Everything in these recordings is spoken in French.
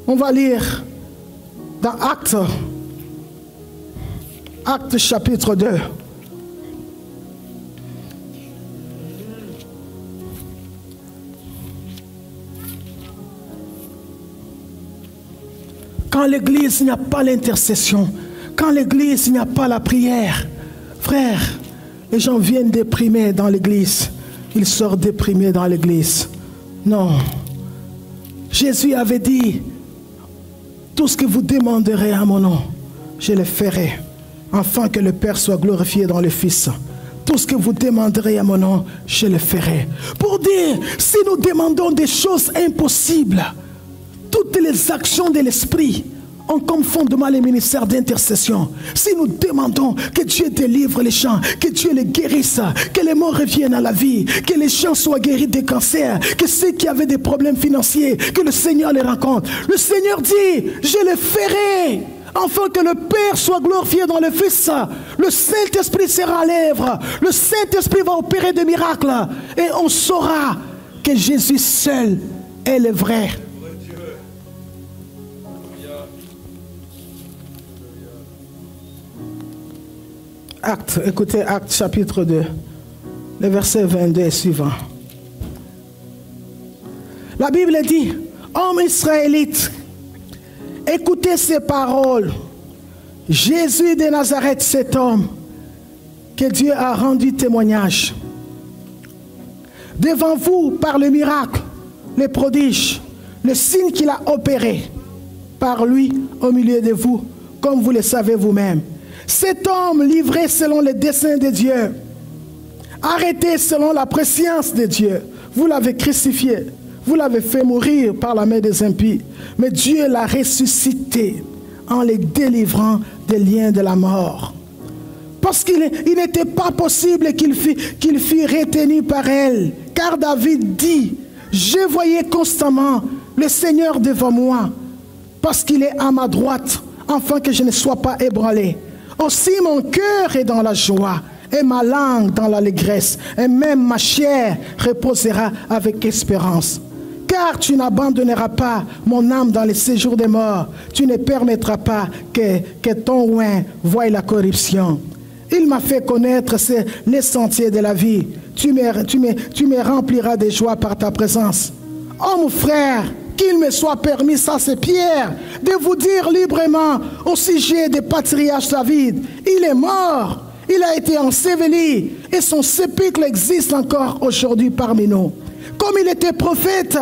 On va lire dans Actes chapitre 2. Quand l'église, il n'y a pas l'intercession, quand l'église, il n'y a pas la prière, frère, les gens viennent déprimés dans l'église, ils sortent déprimés dans l'église. Non. Jésus avait dit, tout ce que vous demanderez à mon nom, je le ferai, afin que le Père soit glorifié dans le Fils. Tout ce que vous demanderez à mon nom, je le ferai. Pour dire, si nous demandons des choses impossibles, toutes les actions de l'Esprit ont comme fondement les ministères d'intercession. Si nous demandons que Dieu délivre les gens, que Dieu les guérisse, que les morts reviennent à la vie, que les gens soient guéris des cancers, que ceux qui avaient des problèmes financiers, que le Seigneur les rencontre. Le Seigneur dit, je le ferai, afin que le Père soit glorifié dans le Fils. Le Saint-Esprit sera à l'œuvre. Le Saint-Esprit va opérer des miracles. Et on saura que Jésus seul est le vrai. Écoutez Actes chapitre 2, le verset 22 et suivant. La Bible dit, hommes israélites, écoutez ces paroles. Jésus de Nazareth, cet homme que Dieu a rendu témoignage devant vous par le miracle, les prodiges, le signe qu'il a opéré par lui au milieu de vous, comme vous le savez vous-même. Cet homme livré selon les desseins de Dieu, arrêté selon la prescience de Dieu, vous l'avez crucifié, vous l'avez fait mourir par la main des impies, mais Dieu l'a ressuscité en les délivrant des liens de la mort. Parce qu'il n'était pas possible qu'il fût retenu par elle, car David dit, je voyais constamment le Seigneur devant moi, parce qu'il est à ma droite, afin que je ne sois pas ébranlé. Aussi mon cœur est dans la joie et ma langue dans l'allégresse, et même ma chair reposera avec espérance. Car tu n'abandonneras pas mon âme dans les séjours des morts, tu ne permettras pas que ton oint voie la corruption. Il m'a fait connaître les sentiers de la vie, tu me rempliras de joie par ta présence. Oh mon frère, qu'il me soit permis, ça c'est Pierre, de vous dire librement au sujet des patriarches David. Il est mort, il a été enseveli et son sépulcre existe encore aujourd'hui parmi nous. Comme il était prophète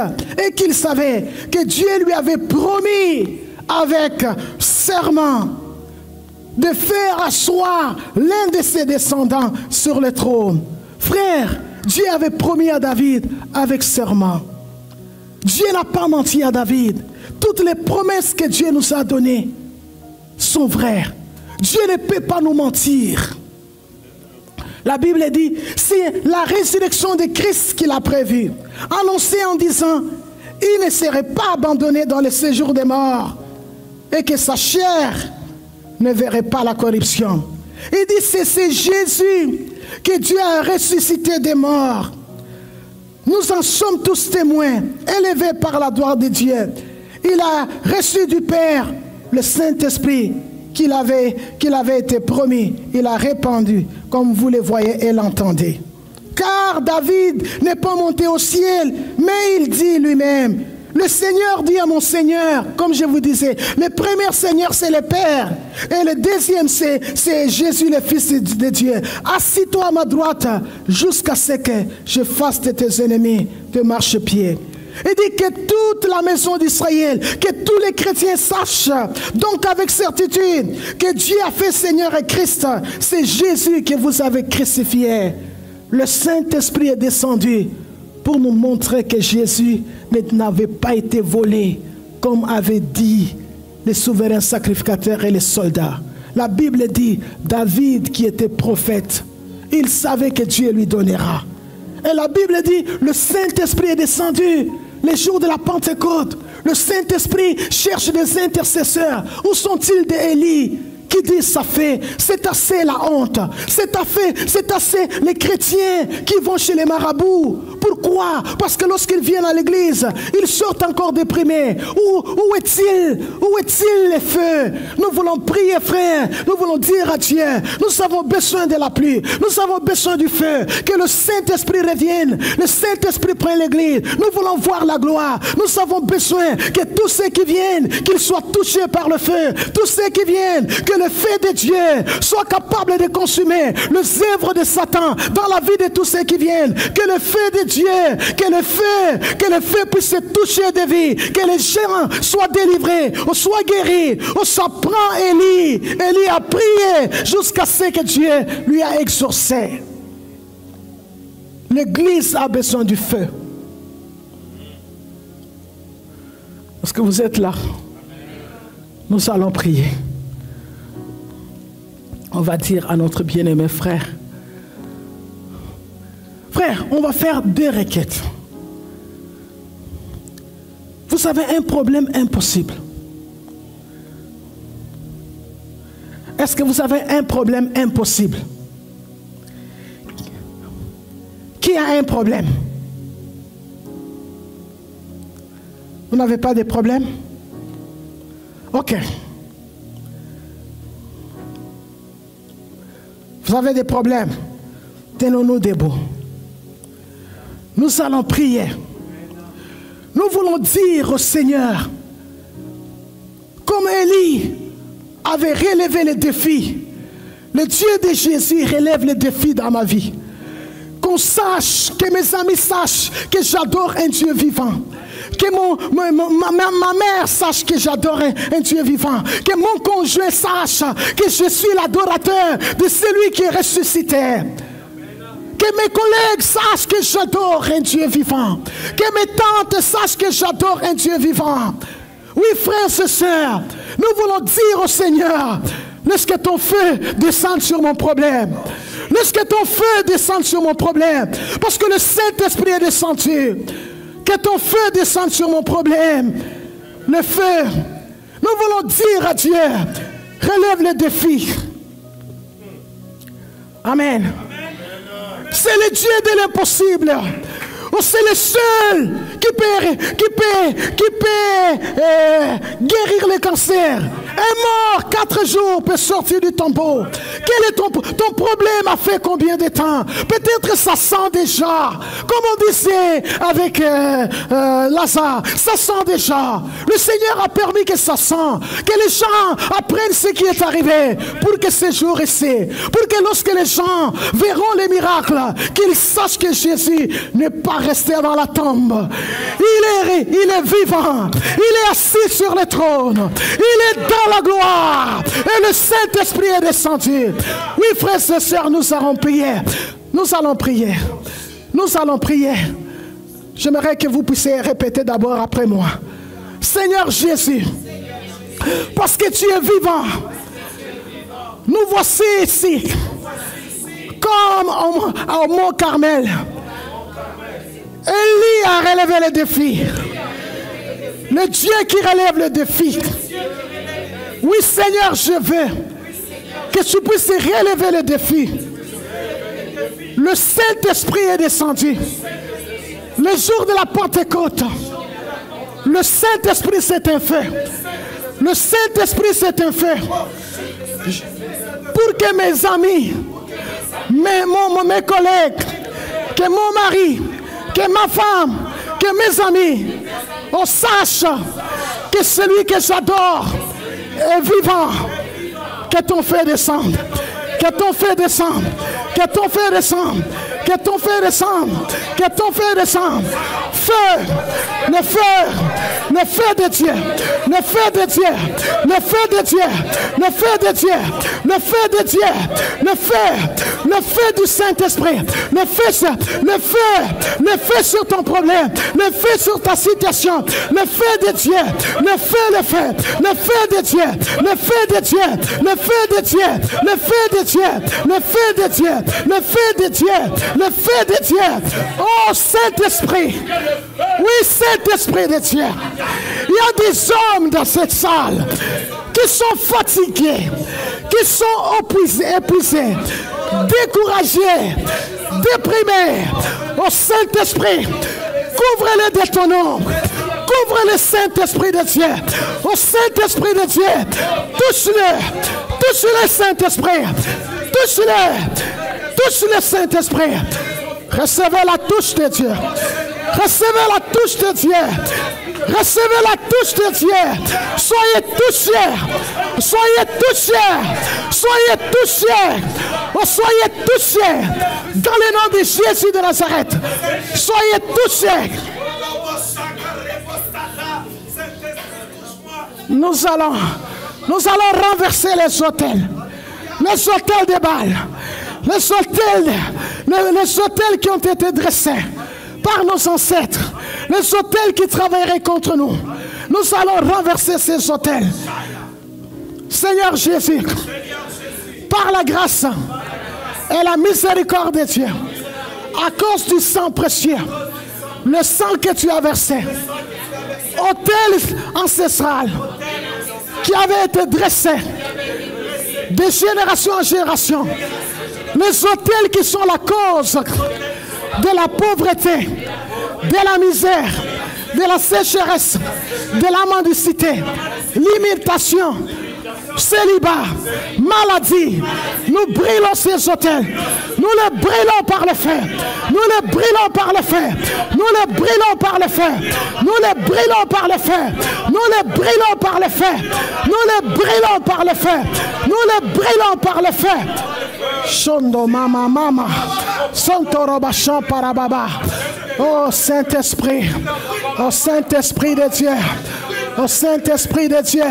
et qu'il savait que Dieu lui avait promis avec serment de faire asseoir l'un de ses descendants sur le trône. Frère, Dieu avait promis à David avec serment. Dieu n'a pas menti à David. Toutes les promesses que Dieu nous a données sont vraies. Dieu ne peut pas nous mentir. La Bible dit, c'est la résurrection de Christ qu'il a prévue, annoncée en disant, il ne serait pas abandonné dans le séjour des morts et que sa chair ne verrait pas la corruption. Il dit, c'est Jésus que Dieu a ressuscité des morts. Nous en sommes tous témoins, élevés par la gloire de Dieu. Il a reçu du Père le Saint-Esprit qu'il avait été promis. Il a répandu, comme vous le voyez et l'entendez. Car David n'est pas monté au ciel, mais il dit lui-même, le Seigneur dit à mon Seigneur, comme je vous disais, le premier Seigneur c'est le Père, et le deuxième c'est Jésus le Fils de Dieu. Assis-toi à ma droite jusqu'à ce que je fasse de tes ennemis de marchepied. Il dit que toute la maison d'Israël, que tous les chrétiens sachent, donc avec certitude, que Dieu a fait Seigneur et Christ. C'est Jésus que vous avez crucifié. Le Saint-Esprit est descendu pour nous montrer que Jésus n'avait pas été volé, comme avaient dit les souverains sacrificateurs et les soldats. La Bible dit, David qui était prophète, il savait que Dieu lui donnera. Et la Bible dit, le Saint-Esprit est descendu les jours de la Pentecôte. Le Saint-Esprit cherche des intercesseurs. Où sont-ils des Élie qui disent ça fait, c'est assez la honte, c'est assez les chrétiens qui vont chez les marabouts. Pourquoi? Parce que lorsqu'ils viennent à l'église, ils sortent encore déprimés. Où est-il? Où est-il les feux? Nous voulons prier, frère. Nous voulons dire à Dieu, nous avons besoin de la pluie. Nous avons besoin du feu. Que le Saint-Esprit revienne. Le Saint-Esprit prenne l'église. Nous voulons voir la gloire. Nous avons besoin que tous ceux qui viennent, qu'ils soient touchés par le feu. Tous ceux qui viennent, que le feu de Dieu soit capable de consumer les œuvres de Satan dans la vie de tous ceux qui viennent. Que le feu de Dieu, que le feu puisse toucher des vies, que les gens soient délivrés, ou soient guéris, ou ça prend Élie. Élie a prié jusqu'à ce que Dieu lui a exaucé. L'église a besoin du feu. Est-ce que vous êtes là? Nous allons prier. On va dire à notre bien-aimé frère, frère, on va faire 2 requêtes. Vous avez un problème impossible. Est-ce que vous avez un problème impossible? Qui a un problème? Vous n'avez pas de problème? Ok. Vous avez des problèmes? Tenons-nous debout. Nous allons prier. Nous voulons dire au Seigneur, comme Élie avait relevé le défi, le Dieu de Jésus relève le défi dans ma vie. Qu'on sache, que mes amis sachent que j'adore un Dieu vivant. Que ma mère sache que j'adore un Dieu vivant. Que mon conjoint sache que je suis l'adorateur de celui qui est ressuscité. Que mes collègues sachent que j'adore un Dieu vivant. Que mes tantes sachent que j'adore un Dieu vivant. Oui, frères et sœurs, nous voulons dire au Seigneur, laisse que ton feu descende sur mon problème. Laisse que ton feu descende sur mon problème. Parce que le Saint-Esprit est descendu. Que ton feu descende sur mon problème. Le feu. Nous voulons dire à Dieu, relève le défi. Amen. C'est le Dieu de l'impossible. C'est le seul qui peut guérir le cancer. Un mort 4 jours peut sortir du tombeau. Quel est ton problème? A fait combien de temps? Peut-être ça sent déjà. Comme on disait avec Lazare, ça sent déjà. Le Seigneur a permis que ça sent. Que les gens apprennent ce qui est arrivé. Pour que ce jour ici, pour que lorsque les gens verront les miracles, qu'ils sachent que Jésus n'est pas resté dans la tombe. Il est vivant. Il est assis sur le trône. Il est dans la gloire. Et le Saint-Esprit est descendu. Oui, frères et sœurs, nous allons prier. Nous allons prier. Nous allons prier. J'aimerais que vous puissiez répéter d'abord après moi. Seigneur Jésus, parce que tu es vivant, nous voici ici, comme au mont Carmel. Élie a relevé le défi. Le Dieu qui relève le défi. Oui, Seigneur, je veux que tu puisses relever le défi. Le Saint-Esprit est descendu. Le jour de la Pentecôte, le Saint-Esprit c'est un fait. Le Saint-Esprit c'est un fait. Pour que mes amis, mes collègues, que mon mari, que ma femme, que mes amis, on sache que celui que j'adore est vivant. Que ton feu descende. Que ton feu descende. Que ton feu descende. Que ton feu descende. Que ton feu descende. Feu. Le feu. Le feu de Dieu. Le feu de Dieu. Le feu de Dieu. Le feu de Dieu. Le feu de Dieu. Le feu. Le feu du Saint-Esprit. Le feu. Le feu. Le feu sur ton problème. Le feu sur ta situation. Le feu de Dieu. Le feu, le feu. Le feu de Dieu. Le feu de Dieu. Le feu de Dieu. Le feu de Dieu. Le feu de Dieu. Le feu de Dieu. Le feu de Dieu. Oh Saint-Esprit. Oui, Saint-Esprit de Dieu. Il y a des hommes dans cette salle qui sont fatigués, qui sont épuisés, découragés, déprimés. Au Saint-Esprit, couvre-les de ton nom. Couvre le Saint-Esprit de Dieu. Au Saint-Esprit de Dieu, touche-le. Touche-le, Saint-Esprit. Touche-le. Touche-le, Saint-Esprit. Recevez la touche de Dieu. Recevez la touche de Dieu. Recevez la touche de Dieu. Soyez touchés. Soyez touchés. Soyez touchés. Oh, soyez touchés. Dans le nom de Jésus de Nazareth. Soyez touchés. Nous allons renverser les autels de Baal, les autels qui ont été dressés par nos ancêtres, les autels qui travailleraient contre nous. Nous allons renverser ces autels. Seigneur Jésus, par la grâce et la miséricorde de Dieu, à cause du sang précieux, le sang que tu as versé, autel ancestral qui avait été dressé de génération en génération, les autels qui sont la cause de la pauvreté, de la misère, de la sécheresse, de la mendicité, limitation, célibat, maladie. Nous brûlons ces autels. Nous les brûlons par le feu. Nous les brûlons par le feu. Nous les brûlons par le feu. Nous les brûlons par le feu. Nous les brûlons par le feu. Nous les brûlons par le feu. Nous les brûlons par le feu. Shondo mama mama. Santoro bachan parababa. Oh Saint-Esprit. Oh Saint-Esprit de Dieu. Oh Saint-Esprit de Dieu.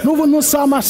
Nous sommes